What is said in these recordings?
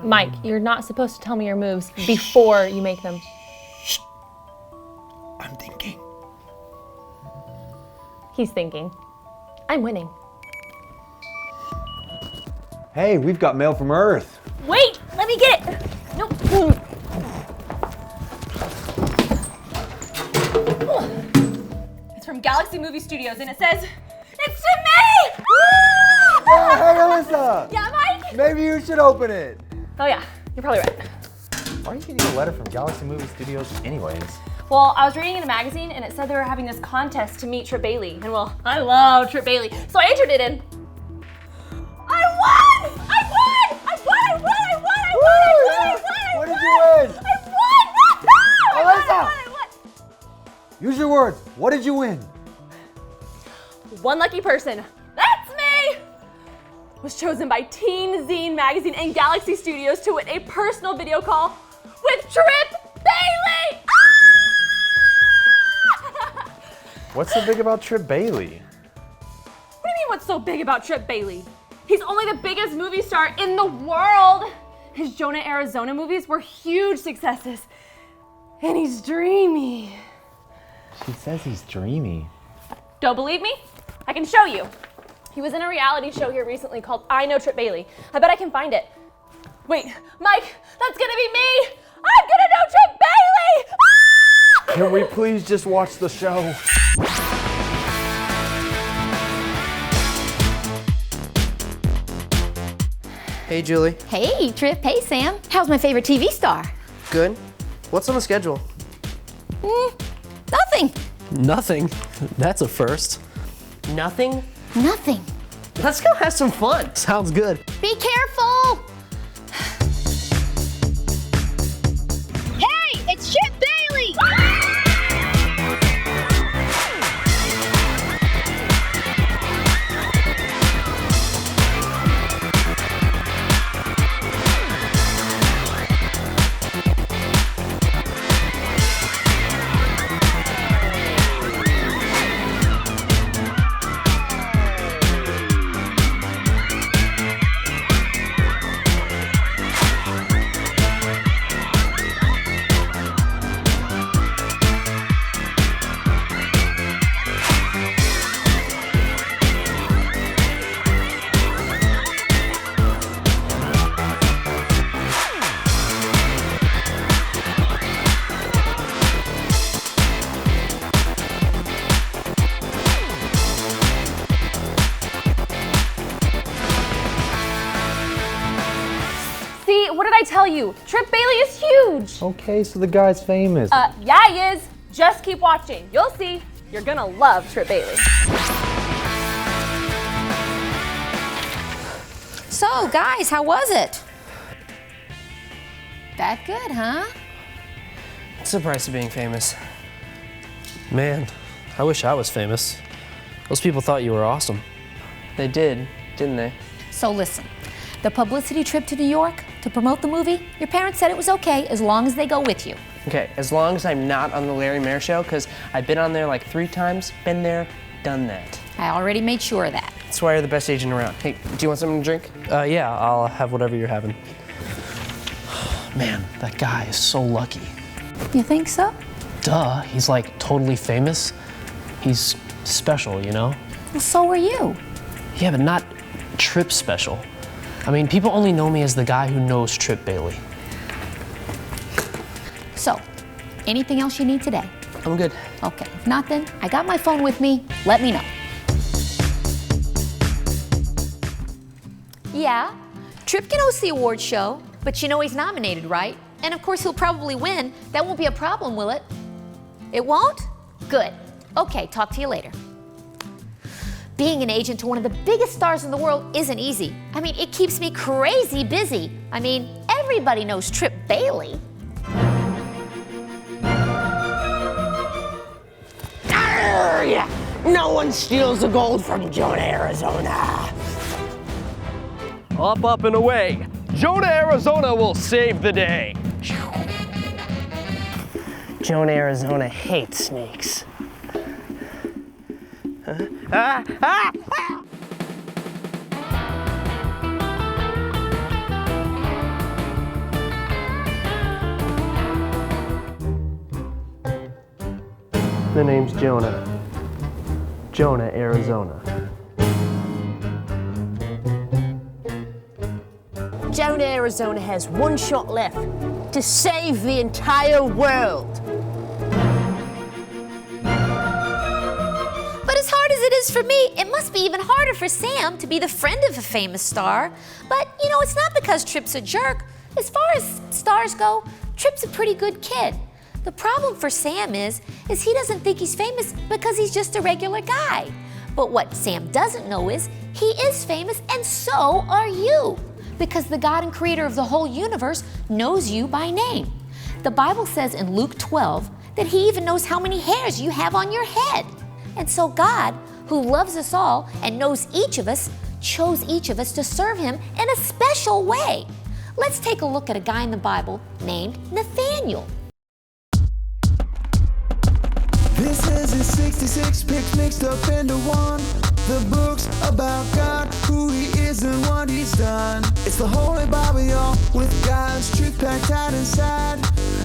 Mike, you're not supposed to tell me your moves before you make them. Shh. I'm thinking. He's thinking. I'm winning. Hey, we've got mail from Earth. Wait, let me get it. Nope. It's from Galaxy Movie Studios and it says, it's to me! Hey, Alyssa! Yeah, Mike? Maybe you should open it. Oh yeah, you're probably right. Why are you getting a letter from Galaxy Movie Studios anyways? Well, I was reading in a magazine and it said they were having this contest to meet Trip Bailey. And well, I love Trip Bailey. So I entered it in. I won! I won! I won! I won! I won! I won! I won! I won! What did you win? I won! Alyssa! I won! Use your words. What did you win? One lucky person. That's me! Was chosen by Teen Zine Magazine and Galaxy Studios to win a personal video call with Trip Bailey! What's so big about Trip Bailey? What do you mean what's so big about Trip Bailey? He's only the biggest movie star in the world. His Jonah, Arizona movies were huge successes. And he's dreamy. She says he's dreamy. Don't believe me? I can show you. He was in a reality show here recently called I Know Trip Bailey. I bet I can find it. Wait, Mike, that's gonna be me! I'm gonna know Trip Bailey! Ah! Can we please just watch the show? Hey, Julie. Hey, Trip. Hey, Sam. How's my favorite TV star? Good. What's on the schedule? Nothing. Nothing. That's a first. Nothing? Nothing. Let's go have some fun. Sounds good. Be careful. Hey, it's Trip Bailey! See, what did I tell you? Trip Bailey is huge. Okay, so the guy's famous. Yeah, he is. Just keep watching. You'll see. You're gonna love Trip Bailey. So, guys, how was it? That good, huh? What's the price of being famous? Man, I wish I was famous. Those people thought you were awesome. They did, didn't they? So listen, the publicity trip to New York to promote the movie, your parents said it was okay as long as they go with you. Okay, as long as I'm not on the Larry Mayer show, because I've been on there like 3 times, been there, done that. I already made sure of that. That's why you're the best agent around. Hey, do you want something to drink? Yeah, I'll have whatever you're having. Man, that guy is so lucky. You think so? Duh, he's like totally famous. He's special, you know? Well, so are you. Yeah, but not Trip special. I mean, people only know me as the guy who knows Trip Bailey. So, anything else you need today? I'm good. Okay, if not then, I got my phone with me. Let me know. Yeah, Trip can host the awards show, but you know he's nominated, right? And of course he'll probably win. That won't be a problem, will it? It won't? Good. Okay, talk to you later. Being an agent to one of the biggest stars in the world isn't easy. I mean, it keeps me crazy busy. I mean, everybody knows Trip Bailey. Yeah. No one steals the gold from Jonah, Arizona. Up and away. Jonah, Arizona will save the day. Jonah, Arizona hates snakes. The name's Jonah. Jonah, Arizona. Jonah, Arizona has one shot left to save the entire world. But as hard as it is for me, it must be even harder for Sam to be the friend of a famous star. But, you know, it's not because Trip's a jerk. As far as stars go, Trip's a pretty good kid. The problem for Sam is he doesn't think he's famous because he's just a regular guy. But what Sam doesn't know is he is famous, and so are you. Because the God and creator of the whole universe knows you by name. The Bible says in Luke 12 that he even knows how many hairs you have on your head. And so God, who loves us all and knows each of us, chose each of us to serve him in a special way. Let's take a look at a guy in the Bible named Nathaniel. This is his 66 picks mixed up into one. The books about God, who he is and what he's done. It's the Holy Bible, y'all, with God's truth packed tight inside.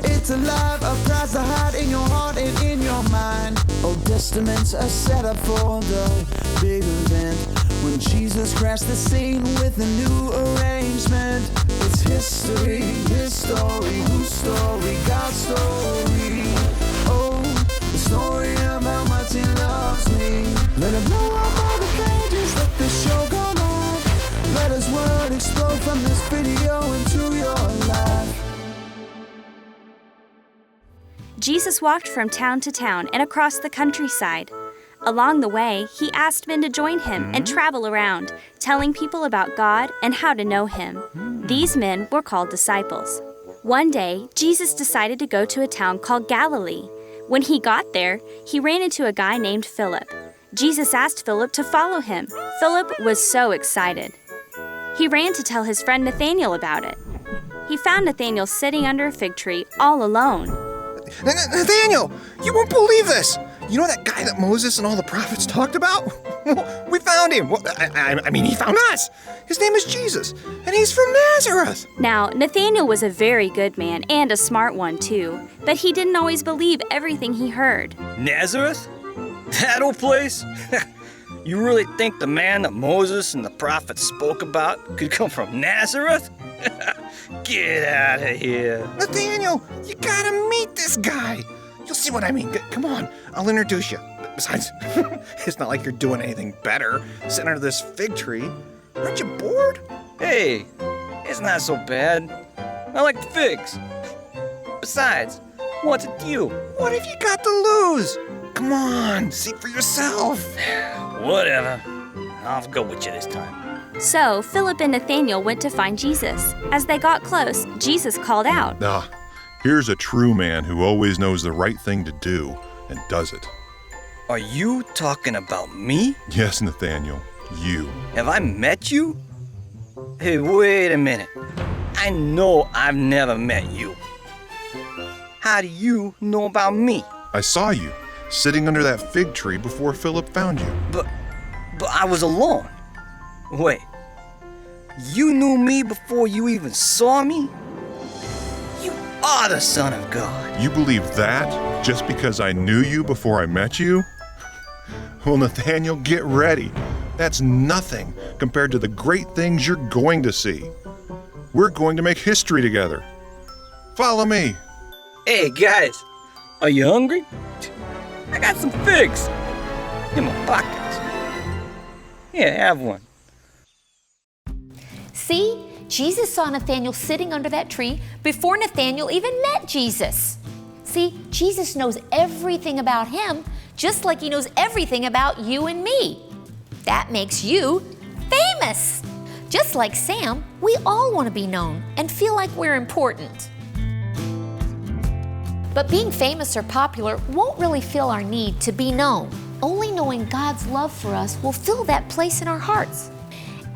It's alive, a prize to hide in your heart and in your mind. Old Testaments are set up for the big event when Jesus crashed the scene with a new arrangement. It's history, his story, whose story, God's story. Oh, the story of how much he loves me. Let him blow up all the pages, let this show go live. Let his word explode from this video into your life. Jesus walked from town to town and across the countryside. Along the way, he asked men to join him and travel around, telling people about God and how to know him. These men were called disciples. One day, Jesus decided to go to a town called Galilee. When he got there, he ran into a guy named Philip. Jesus asked Philip to follow him. Philip was so excited. He ran to tell his friend Nathaniel about it. He found Nathaniel sitting under a fig tree all alone. Nathaniel, you won't believe this. You know that guy that Moses and all the prophets talked about? We found him. Well, I mean, he found us. His name is Jesus, and he's from Nazareth. Now, Nathaniel was a very good man and a smart one, too. But he didn't always believe everything he heard. Nazareth? That old place? You really think the man that Moses and the prophets spoke about could come from Nazareth? Get out of here. Nathaniel, you gotta meet this guy. You'll see what I mean. Come on, I'll introduce you. Besides, it's not like you're doing anything better sitting under this fig tree. Aren't you bored? Hey, it's not so bad. I like the figs. Besides, what's it to you? What have you got to lose? Come on, see for yourself. Whatever. I'll go with you this time. So, Philip and Nathaniel went to find Jesus. As they got close, Jesus called out, Ah, here's a true man who always knows the right thing to do and does it. Are you talking about me? Yes, Nathaniel, you. Have I met you? Hey, wait a minute. I know I've never met you. How do you know about me? I saw you sitting under that fig tree before Philip found you. But I was alone. Wait, you knew me before you even saw me? You are the Son of God. You believe that just because I knew you before I met you? Well, Nathaniel, get ready. That's nothing compared to the great things you're going to see. We're going to make history together. Follow me. Hey, guys, are you hungry? I got some figs in my pockets. Here, have one. See, Jesus saw Nathaniel sitting under that tree before Nathaniel even met Jesus. See, Jesus knows everything about him, just like he knows everything about you and me. That makes you famous. Just like Sam, we all want to be known and feel like we're important. But being famous or popular won't really fill our need to be known. Only knowing God's love for us will fill that place in our hearts.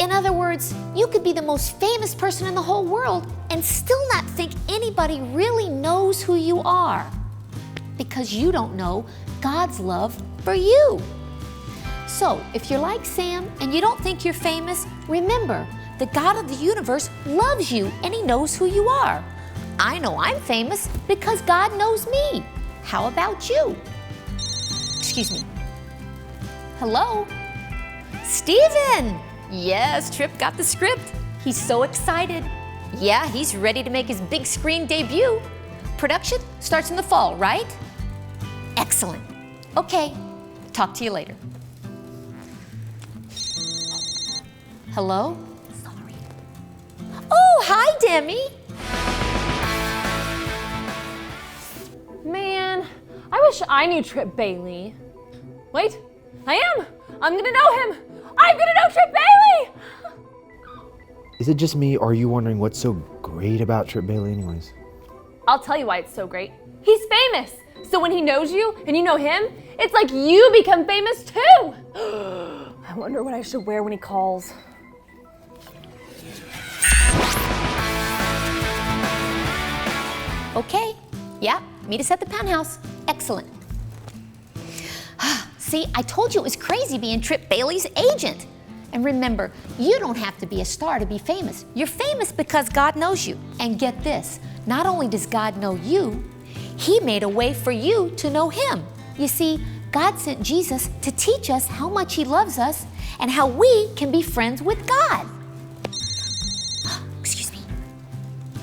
In other words, you could be the most famous person in the whole world and still not think anybody really knows who you are, because you don't know God's love for you. So, if you're like Sam and you don't think you're famous, remember, the God of the universe loves you and he knows who you are. I know I'm famous because God knows me. How about you? Excuse me. Hello? Steven! Yes, Trip got the script. He's so excited. Yeah, he's ready to make his big screen debut. Production starts in the fall, right? Excellent. Okay, talk to you later. Hello? Sorry. Oh, hi, Demi. Man, I wish I knew Trip Bailey. Wait, I am. I'm gonna know him. I'm gonna know Trip Bailey! Is it just me, or are you wondering what's so great about Trip Bailey anyways? I'll tell you why it's so great. He's famous. So when he knows you and you know him, it's like you become famous too. I wonder what I should wear when he calls. Okay, yeah, meet us at the penthouse. Excellent. See, I told you it was crazy being Trip Bailey's agent. And remember, you don't have to be a star to be famous. You're famous because God knows you. And get this, not only does God know you, He made a way for you to know Him. You see, God sent Jesus to teach us how much He loves us and how we can be friends with God. Excuse me.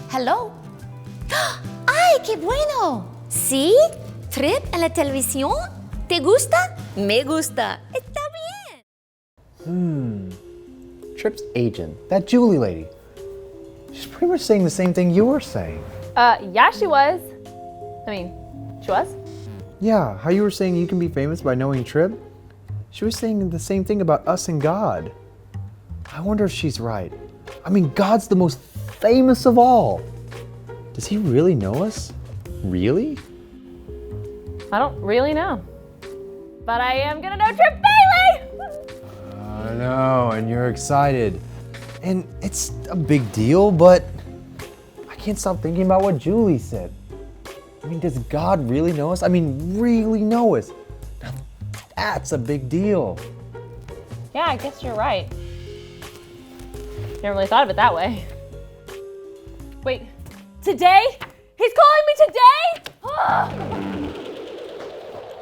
Hello? ¡Ay, qué bueno! ¿Sí? ¿Trip en la televisión? ¿Te gusta? Me gusta. Está bien. Trip's agent, that Julie lady. She's pretty much saying the same thing you were saying. Yeah, she was. I mean, she was? Yeah, how you were saying you can be famous by knowing Trip? She was saying the same thing about us and God. I wonder if she's right. I mean, God's the most famous of all. Does He really know us? Really? I don't really know. But I am gonna know Trip Bailey! I know, and you're excited. And it's a big deal, but I can't stop thinking about what Julie said. I mean, does God really know us? I mean, really know us? Now, that's a big deal. Yeah, I guess you're right. Never really thought of it that way. Wait, today? He's calling me today?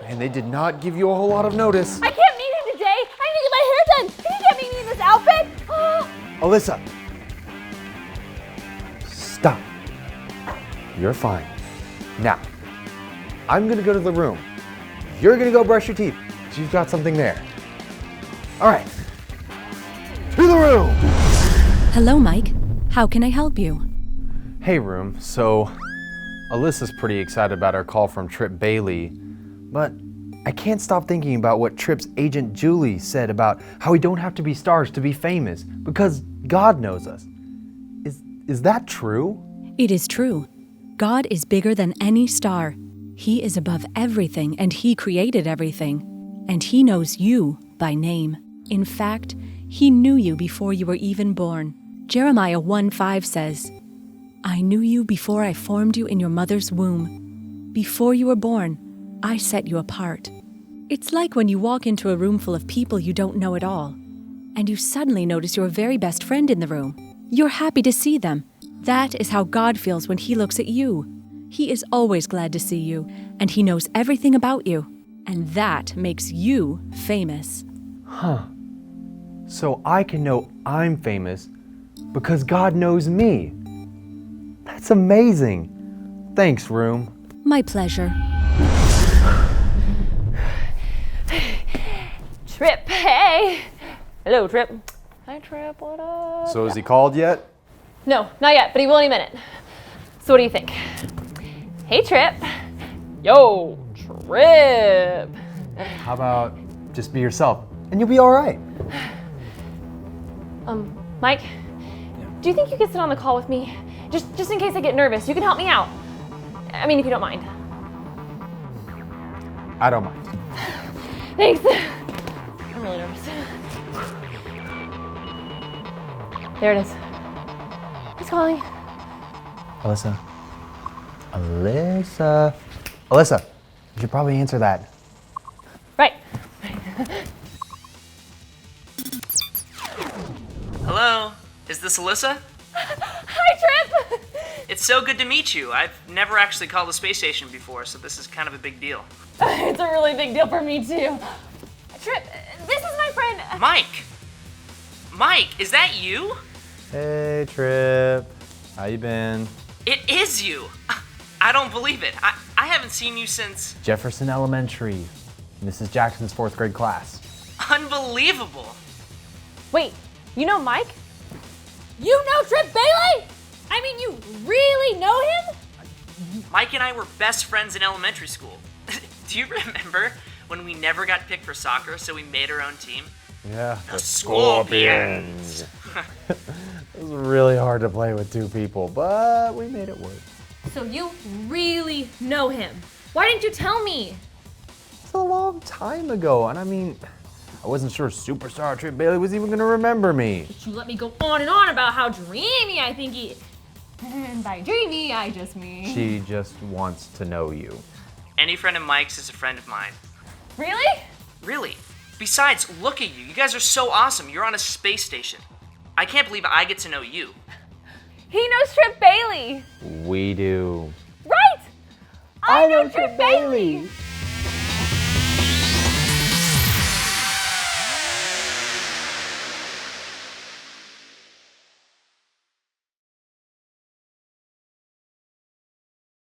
And they did not give you a whole lot of notice. I can't meet him today. I need to get my hair done. Can you get me in this outfit? Alyssa, stop. You're fine. Now, I'm gonna go to the room. You're gonna go brush your teeth. You've got something there. All right, to the room. Hello, Mike. How can I help you? Hey, room. So, Alyssa's pretty excited about our call from Trip Bailey, but I can't stop thinking about what Trip's agent Julie said about how we don't have to be stars to be famous because God knows us. Is that true? It is true. God is bigger than any star. He is above everything and He created everything. And He knows you by name. In fact, He knew you before you were even born. Jeremiah 1:5 says, I knew you before I formed you in your mother's womb. Before you were born, I set you apart. It's like when you walk into a room full of people you don't know at all, and you suddenly notice your very best friend in the room. You're happy to see them. That is how God feels when He looks at you. He is always glad to see you, and He knows everything about you. And that makes you famous. Huh. So I can know I'm famous because God knows me. That's amazing. Thanks, room. My pleasure. Trip, hey. Hello, Trip. Hi, Trip, what up? So is he called yet? No, not yet, but he will any minute. So what do you think? Hey, Trip. Yo, Trip. How about just be yourself and you'll be all right? Mike, do you think you could sit on the call with me? Just in case I get nervous, you can help me out. I mean, if you don't mind. I don't mind. Thanks. I'm really nervous. There it is. Who's calling? Alyssa. Alyssa, you should probably answer that. Right. Hello, is this Alyssa? Hi, Trip. It's so good to meet you. I've never actually called a space station before, so this is kind of a big deal. It's a really big deal for me too. Trip, this is my friend. Mike! Mike, is that you? Hey, Trip. How you been? It is you! I don't believe it. I haven't seen you since... Jefferson Elementary, Mrs. Jackson's 4th grade class. Unbelievable! Wait, you know Mike? You know Trip Bailey? I mean, you really know him? Mike and I were best friends in elementary school. Do you remember when we never got picked for soccer, so we made our own team? Yeah. The Scorpions! It was really hard to play with 2 people, but we made it work. So you really know him. Why didn't you tell me? It's a long time ago, and I mean, I wasn't sure superstar Trip Bailey was even gonna remember me. But you let me go on and on about how dreamy I think he is. And by dreamy, I just mean... She just wants to know you. Any friend of Mike's is a friend of mine. Really? Really. Besides, look at you. You guys are so awesome. You're on a space station. I can't believe I get to know you. He knows Trip Bailey. We do. Right! I know Trip Bailey.